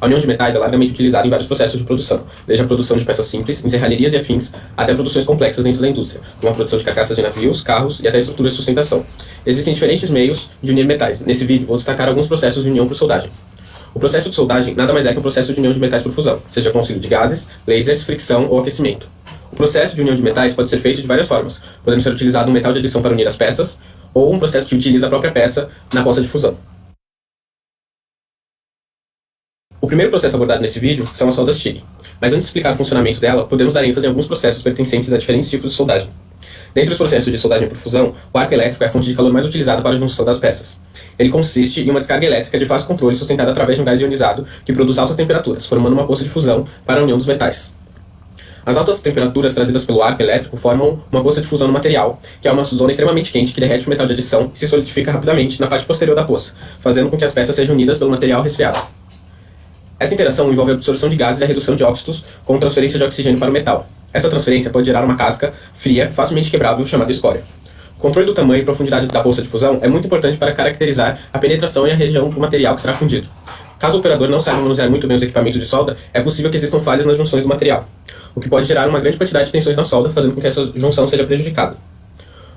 A união de metais é largamente utilizada em vários processos de produção, desde a produção de peças simples, em serralherias e afins, até produções complexas dentro da indústria, como a produção de carcaças de navios, carros e até estruturas de sustentação. Existem diferentes meios de unir metais. Nesse vídeo, vou destacar alguns processos de união por soldagem. O processo de soldagem nada mais é que um processo de união de metais por fusão, seja com auxílio de gases, lasers, fricção ou aquecimento. O processo de união de metais pode ser feito de várias formas, podendo ser utilizado um metal de adição para unir as peças, ou um processo que utiliza a própria peça na poça de fusão. O primeiro processo abordado nesse vídeo são as soldas TIG, mas antes de explicar o funcionamento dela, podemos dar ênfase em alguns processos pertencentes a diferentes tipos de soldagem. Dentre os processos de soldagem por fusão, o arco elétrico é a fonte de calor mais utilizada para a junção das peças. Ele consiste em uma descarga elétrica de fácil controle sustentada através de um gás ionizado que produz altas temperaturas, formando uma poça de fusão para a união dos metais. As altas temperaturas trazidas pelo arco elétrico formam uma poça de fusão no material, que é uma zona extremamente quente que derrete o metal de adição e se solidifica rapidamente na parte posterior da poça, fazendo com que as peças sejam unidas pelo material resfriado. Essa interação envolve a absorção de gases e a redução de óxidos com transferência de oxigênio para o metal. Essa transferência pode gerar uma casca fria, facilmente quebrável, chamada escória. O controle do tamanho e profundidade da poça de fusão é muito importante para caracterizar a penetração e a região do material que será fundido. Caso o operador não saiba manusear muito bem os equipamentos de solda, é possível que existam falhas nas junções do material, o que pode gerar uma grande quantidade de tensões na solda, fazendo com que essa junção seja prejudicada.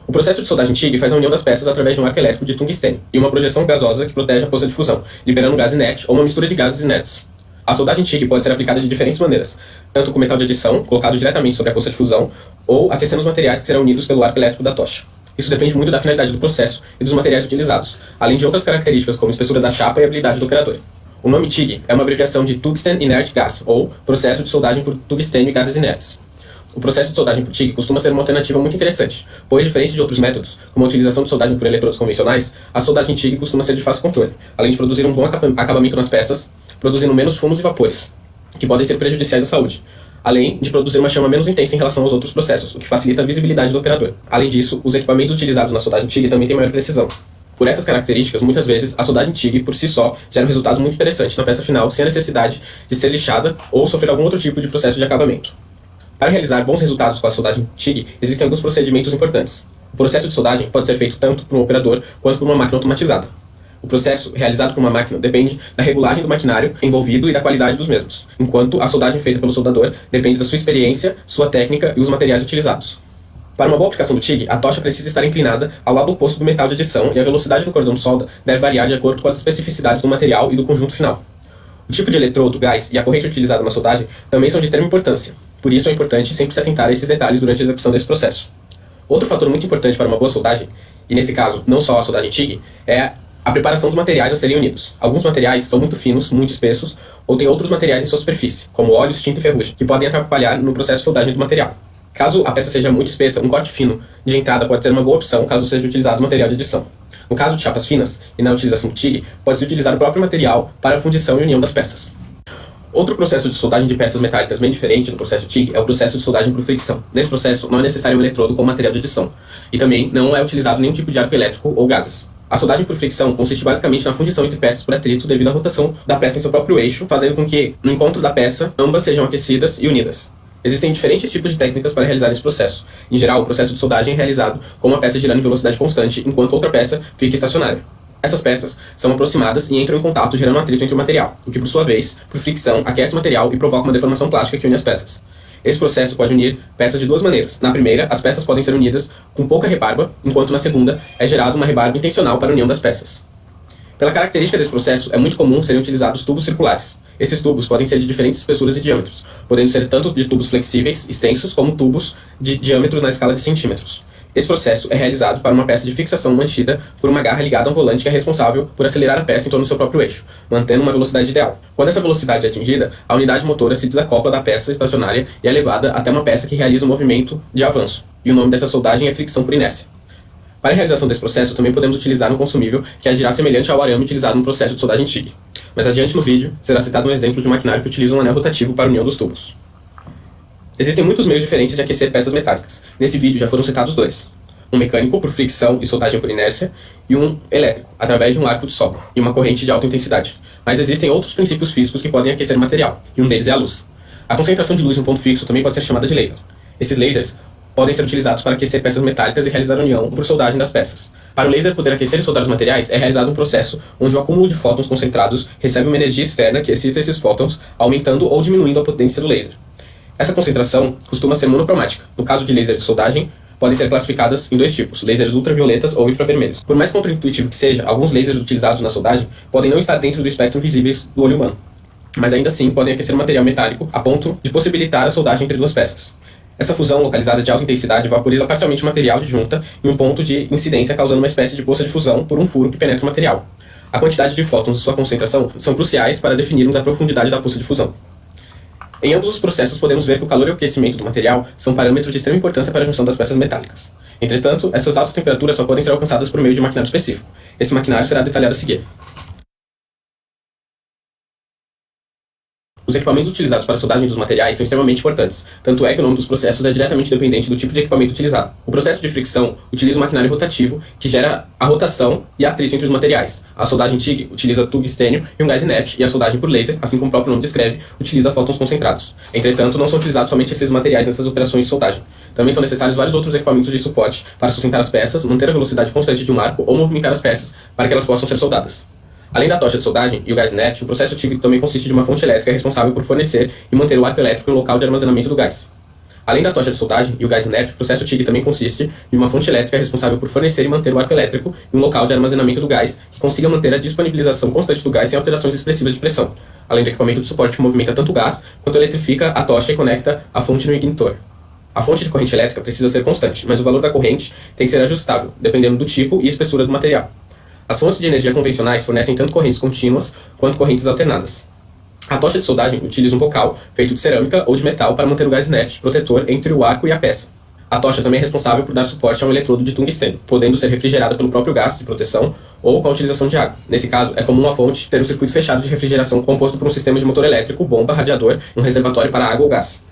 O processo de soldagem TIG faz a união das peças através de um arco elétrico de tungstênio e uma projeção gasosa que protege a poça de fusão, liberando um gás inerte ou uma mistura de gases inertes. A soldagem TIG pode ser aplicada de diferentes maneiras, tanto com metal de adição, colocado diretamente sobre a poça de fusão, ou aquecendo os materiais que serão unidos pelo arco elétrico da tocha. Isso depende muito da finalidade do processo e dos materiais utilizados, além de outras características como a espessura da chapa e a habilidade do operador. O nome TIG é uma abreviação de Tungsten Inert Gas, ou Processo de Soldagem por Tungstênio e Gases Inertes. O processo de soldagem por TIG costuma ser uma alternativa muito interessante, pois, diferente de outros métodos, como a utilização de soldagem por eletrodos convencionais, a soldagem TIG costuma ser de fácil controle, além de produzir um bom acabamento nas peças, produzindo menos fumos e vapores, que podem ser prejudiciais à saúde, além de produzir uma chama menos intensa em relação aos outros processos, o que facilita a visibilidade do operador. Além disso, os equipamentos utilizados na soldagem TIG também têm maior precisão. Por essas características, muitas vezes, a soldagem TIG, por si só, gera um resultado muito interessante na peça final, sem a necessidade de ser lixada ou sofrer algum outro tipo de processo de acabamento. Para realizar bons resultados com a soldagem TIG, existem alguns procedimentos importantes. O processo de soldagem pode ser feito tanto por um operador quanto por uma máquina automatizada. O processo, realizado por uma máquina, depende da regulagem do maquinário envolvido e da qualidade dos mesmos, enquanto a soldagem feita pelo soldador depende da sua experiência, sua técnica e os materiais utilizados. Para uma boa aplicação do TIG, a tocha precisa estar inclinada ao lado oposto do metal de adição e a velocidade do cordão de solda deve variar de acordo com as especificidades do material e do conjunto final. O tipo de eletrodo, gás e a corrente utilizada na soldagem também são de extrema importância, por isso é importante sempre se atentar a esses detalhes durante a execução desse processo. Outro fator muito importante para uma boa soldagem, e nesse caso não só a soldagem TIG, é a preparação dos materiais a serem unidos. Alguns materiais são muito finos, muito espessos, ou têm outros materiais em sua superfície, como óleos, tinta e ferrugem, que podem atrapalhar no processo de soldagem do material. Caso a peça seja muito espessa, um corte fino de entrada pode ser uma boa opção caso seja utilizado material de adição. No caso de chapas finas, e na utilização do TIG, pode-se utilizar o próprio material para a fundição e união das peças. Outro processo de soldagem de peças metálicas bem diferente do processo TIG é o processo de soldagem por fricção. Nesse processo, não é necessário um eletrodo com material de adição, e também não é utilizado nenhum tipo de arco elétrico ou gases. A soldagem por fricção consiste basicamente na fundição entre peças por atrito devido à rotação da peça em seu próprio eixo, fazendo com que, no encontro da peça, ambas sejam aquecidas e unidas. Existem diferentes tipos de técnicas para realizar esse processo. Em geral, o processo de soldagem é realizado com uma peça girando em velocidade constante, enquanto outra peça fica estacionária. Essas peças são aproximadas e entram em contato, gerando um atrito entre o material, o que, por sua vez, por fricção, aquece o material e provoca uma deformação plástica que une as peças. Esse processo pode unir peças de duas maneiras. Na primeira, as peças podem ser unidas com pouca rebarba, enquanto na segunda é gerada uma rebarba intencional para a união das peças. Pela característica desse processo, é muito comum serem utilizados tubos circulares. Esses tubos podem ser de diferentes espessuras e diâmetros, podendo ser tanto de tubos flexíveis, extensos, como tubos de diâmetros na escala de centímetros. Esse processo é realizado para uma peça de fixação mantida por uma garra ligada a um volante que é responsável por acelerar a peça em torno do seu próprio eixo, mantendo uma velocidade ideal. Quando essa velocidade é atingida, a unidade motora se desacopla da peça estacionária e é levada até uma peça que realiza um movimento de avanço, e o nome dessa soldagem é fricção por inércia. Para a realização desse processo, também podemos utilizar um consumível que agirá semelhante ao arame utilizado no processo de soldagem TIG. Mas adiante no vídeo, será citado um exemplo de um maquinário que utiliza um anel rotativo para a união dos tubos. Existem muitos meios diferentes de aquecer peças metálicas. Nesse vídeo já foram citados dois. Um mecânico, por fricção e soldagem por inércia, e um elétrico, através de um arco de solda e uma corrente de alta intensidade. Mas existem outros princípios físicos que podem aquecer o material, e um deles é a luz. A concentração de luz em um ponto fixo também pode ser chamada de laser. Esses lasers podem ser utilizados para aquecer peças metálicas e realizar a união por soldagem das peças. Para o laser poder aquecer e soldar os materiais, é realizado um processo onde o acúmulo de fótons concentrados recebe uma energia externa que excita esses fótons, aumentando ou diminuindo a potência do laser. Essa concentração costuma ser monocromática. No caso de laser de soldagem, podem ser classificadas em dois tipos, lasers ultravioletas ou infravermelhos. Por mais contraintuitivo que seja, alguns lasers utilizados na soldagem podem não estar dentro do espectro visíveis do olho humano, mas ainda assim podem aquecer o material metálico a ponto de possibilitar a soldagem entre duas peças. Essa fusão localizada de alta intensidade vaporiza parcialmente o material de junta em um ponto de incidência, causando uma espécie de poça de fusão por um furo que penetra o material. A quantidade de fótons e sua concentração são cruciais para definirmos a profundidade da poça de fusão. Em ambos os processos, podemos ver que o calor e o aquecimento do material são parâmetros de extrema importância para a junção das peças metálicas. Entretanto, essas altas temperaturas só podem ser alcançadas por meio de um maquinário específico. Esse maquinário será detalhado a seguir. Os equipamentos utilizados para a soldagem dos materiais são extremamente importantes, tanto é que o nome dos processos é diretamente dependente do tipo de equipamento utilizado. O processo de fricção utiliza um maquinário rotativo que gera a rotação e atrito entre os materiais. A soldagem TIG utiliza tungstênio e um gás inerte, e a soldagem por laser, assim como o próprio nome descreve, utiliza fótons concentrados. Entretanto, não são utilizados somente esses materiais nessas operações de soldagem. Também são necessários vários outros equipamentos de suporte para sustentar as peças, manter a velocidade constante de um arco ou movimentar as peças para que elas possam ser soldadas. Além da tocha de soldagem e o gás inerte, o processo TIG também consiste de uma fonte elétrica responsável por fornecer e manter o arco elétrico no local de armazenamento do gás. Além da tocha de soldagem e o gás inerte, o processo TIG também consiste de uma fonte elétrica responsável por fornecer e manter o arco elétrico em um local de armazenamento do gás que consiga manter a disponibilização constante do gás sem alterações expressivas de pressão, além do equipamento de suporte que movimenta tanto o gás quanto eletrifica a tocha e conecta a fonte no ignitor. A fonte de corrente elétrica precisa ser constante, mas o valor da corrente tem que ser ajustável, dependendo do tipo e espessura do material. As fontes de energia convencionais fornecem tanto correntes contínuas quanto correntes alternadas. A tocha de soldagem utiliza um bocal feito de cerâmica ou de metal para manter o gás inerte protetor entre o arco e a peça. A tocha também é responsável por dar suporte a um eletrodo de tungstênio, podendo ser refrigerada pelo próprio gás de proteção ou com a utilização de água. Nesse caso, é comum a fonte ter um circuito fechado de refrigeração composto por um sistema de motor elétrico, bomba, radiador e um reservatório para água ou gás.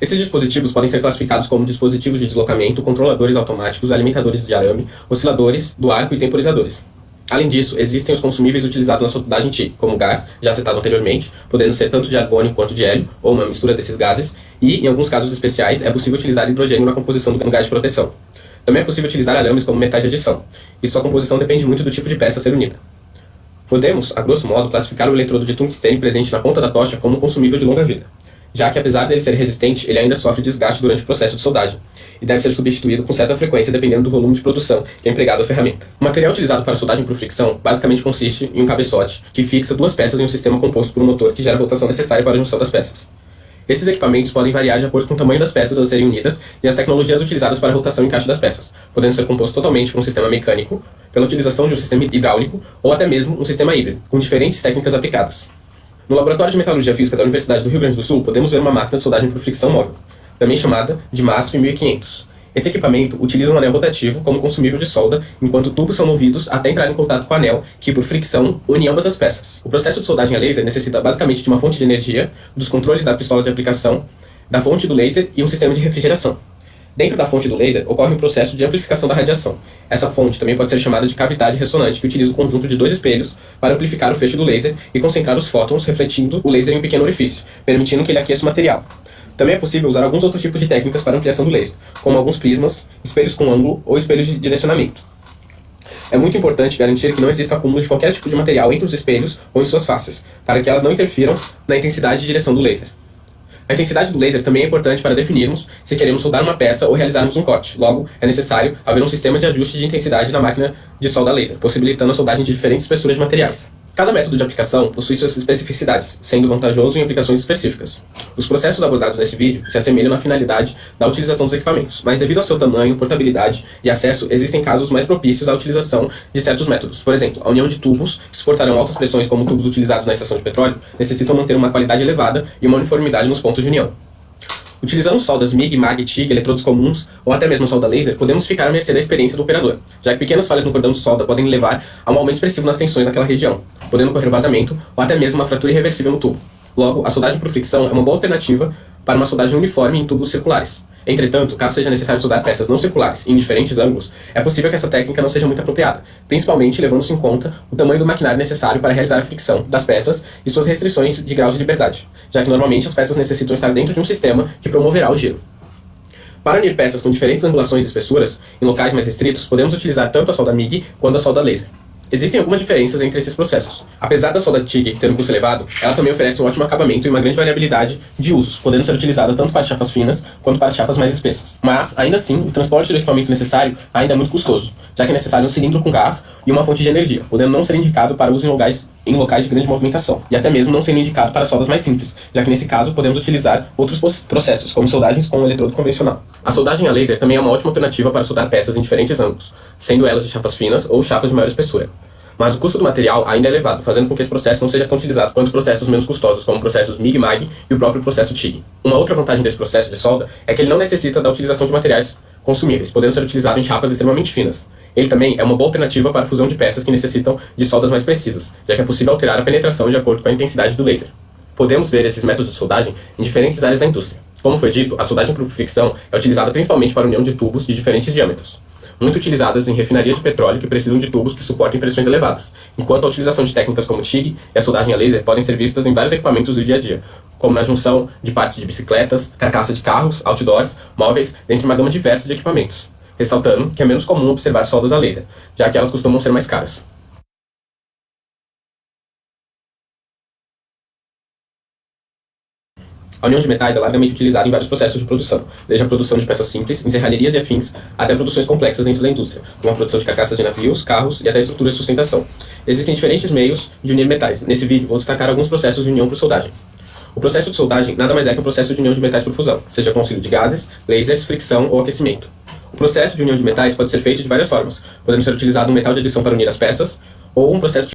Esses dispositivos podem ser classificados como dispositivos de deslocamento, controladores automáticos, alimentadores de arame, osciladores do arco e temporizadores. Além disso, existem os consumíveis utilizados na soldagem TIG, como gás, já citado anteriormente, podendo ser tanto de argônio quanto de hélio, ou uma mistura desses gases, e, em alguns casos especiais, é possível utilizar hidrogênio na composição do gás de proteção. Também é possível utilizar arames como metais de adição, e sua composição depende muito do tipo de peça a ser unida. Podemos, a grosso modo, classificar o eletrodo de tungstênio presente na ponta da tocha como um consumível de longa vida, já que apesar dele ser resistente, ele ainda sofre desgaste durante o processo de soldagem, e deve ser substituído com certa frequência dependendo do volume de produção que é empregado a ferramenta. O material utilizado para soldagem por fricção basicamente consiste em um cabeçote que fixa duas peças em um sistema composto por um motor que gera a rotação necessária para a junção das peças. Esses equipamentos podem variar de acordo com o tamanho das peças a serem unidas e as tecnologias utilizadas para a rotação e encaixe das peças, podendo ser composto totalmente por um sistema mecânico, pela utilização de um sistema hidráulico ou até mesmo um sistema híbrido, com diferentes técnicas aplicadas. No Laboratório de Metalurgia Física da Universidade do Rio Grande do Sul, podemos ver uma máquina de soldagem por fricção móvel, também chamada de MASF 1500. Esse equipamento utiliza um anel rotativo como consumível de solda, enquanto tubos são movidos até entrar em contato com o anel, que, por fricção, une ambas as peças. O processo de soldagem a laser necessita basicamente de uma fonte de energia, dos controles da pistola de aplicação, da fonte do laser e um sistema de refrigeração. Dentro da fonte do laser ocorre um processo de amplificação da radiação. Essa fonte também pode ser chamada de cavidade ressonante, que utiliza um conjunto de dois espelhos para amplificar o feixe do laser e concentrar os fótons, refletindo o laser em um pequeno orifício, permitindo que ele aqueça o material. Também é possível usar alguns outros tipos de técnicas para ampliação do laser, como alguns prismas, espelhos com ângulo ou espelhos de direcionamento. É muito importante garantir que não exista acúmulo de qualquer tipo de material entre os espelhos ou em suas faces, para que elas não interfiram na intensidade e direção do laser. A intensidade do laser também é importante para definirmos se queremos soldar uma peça ou realizarmos um corte. Logo, é necessário haver um sistema de ajuste de intensidade na máquina de solda laser, possibilitando a soldagem de diferentes espessuras de materiais. Cada método de aplicação possui suas especificidades, sendo vantajoso em aplicações específicas. Os processos abordados nesse vídeo se assemelham na finalidade da utilização dos equipamentos, mas devido ao seu tamanho, portabilidade e acesso, existem casos mais propícios à utilização de certos métodos. Por exemplo, a união de tubos que suportarão altas pressões como tubos utilizados na extração de petróleo necessitam manter uma qualidade elevada e uma uniformidade nos pontos de união. Utilizando soldas MIG, MAG, TIG, eletrodos comuns ou até mesmo solda laser, podemos ficar à mercê da experiência do operador, já que pequenas falhas no cordão de solda podem levar a um aumento expressivo nas tensões naquela região, podendo ocorrer vazamento ou até mesmo uma fratura irreversível no tubo. Logo, a soldagem por fricção é uma boa alternativa para uma soldagem uniforme em tubos circulares. Entretanto, caso seja necessário soldar peças não circulares em diferentes ângulos, é possível que essa técnica não seja muito apropriada, principalmente levando-se em conta o tamanho do maquinário necessário para realizar a fricção das peças e suas restrições de graus de liberdade, já que normalmente as peças necessitam estar dentro de um sistema que promoverá o giro. Para unir peças com diferentes angulações e espessuras, em locais mais restritos, podemos utilizar tanto a solda MIG quanto a solda laser. Existem algumas diferenças entre esses processos. Apesar da solda TIG ter um custo elevado, ela também oferece um ótimo acabamento e uma grande variabilidade de usos, podendo ser utilizada tanto para chapas finas quanto para chapas mais espessas. Mas, ainda assim, o transporte do equipamento necessário ainda é muito custoso, já que é necessário um cilindro com gás e uma fonte de energia, podendo não ser indicado para uso em locais de grande movimentação, e até mesmo não sendo indicado para soldas mais simples, já que nesse caso podemos utilizar outros processos, como soldagens com um eletrodo convencional. A soldagem a laser também é uma ótima alternativa para soldar peças em diferentes ângulos, sendo elas de chapas finas ou chapas de maior espessura. Mas o custo do material ainda é elevado, fazendo com que esse processo não seja tão utilizado quanto processos menos custosos, como processos MIG-MAG e o próprio processo TIG. Uma outra vantagem desse processo de solda é que ele não necessita da utilização de materiais consumíveis, podendo ser utilizado em chapas extremamente finas. Ele também é uma boa alternativa para a fusão de peças que necessitam de soldas mais precisas, já que é possível alterar a penetração de acordo com a intensidade do laser. Podemos ver esses métodos de soldagem em diferentes áreas da indústria. Como foi dito, a soldagem por fricção é utilizada principalmente para a união de tubos de diferentes diâmetros, muito utilizadas em refinarias de petróleo que precisam de tubos que suportem pressões elevadas, enquanto a utilização de técnicas como TIG e a soldagem a laser podem ser vistas em vários equipamentos do dia a dia, como na junção de partes de bicicletas, carcaça de carros, outdoors, móveis, dentre uma gama diversa de equipamentos, ressaltando que é menos comum observar soldas a laser, já que elas costumam ser mais caras. A união de metais é largamente utilizada em vários processos de produção, desde a produção de peças simples, em serralherias e afins, até produções complexas dentro da indústria, como a produção de carcaças de navios, carros e até estruturas de sustentação. Existem diferentes meios de unir metais. Nesse vídeo, vou destacar alguns processos de união por soldagem. O processo de soldagem nada mais é que um processo de união de metais por fusão, seja com auxílio de gases, lasers, fricção ou aquecimento. O processo de união de metais pode ser feito de várias formas, podendo ser utilizado um metal de adição para unir as peças, ou um processo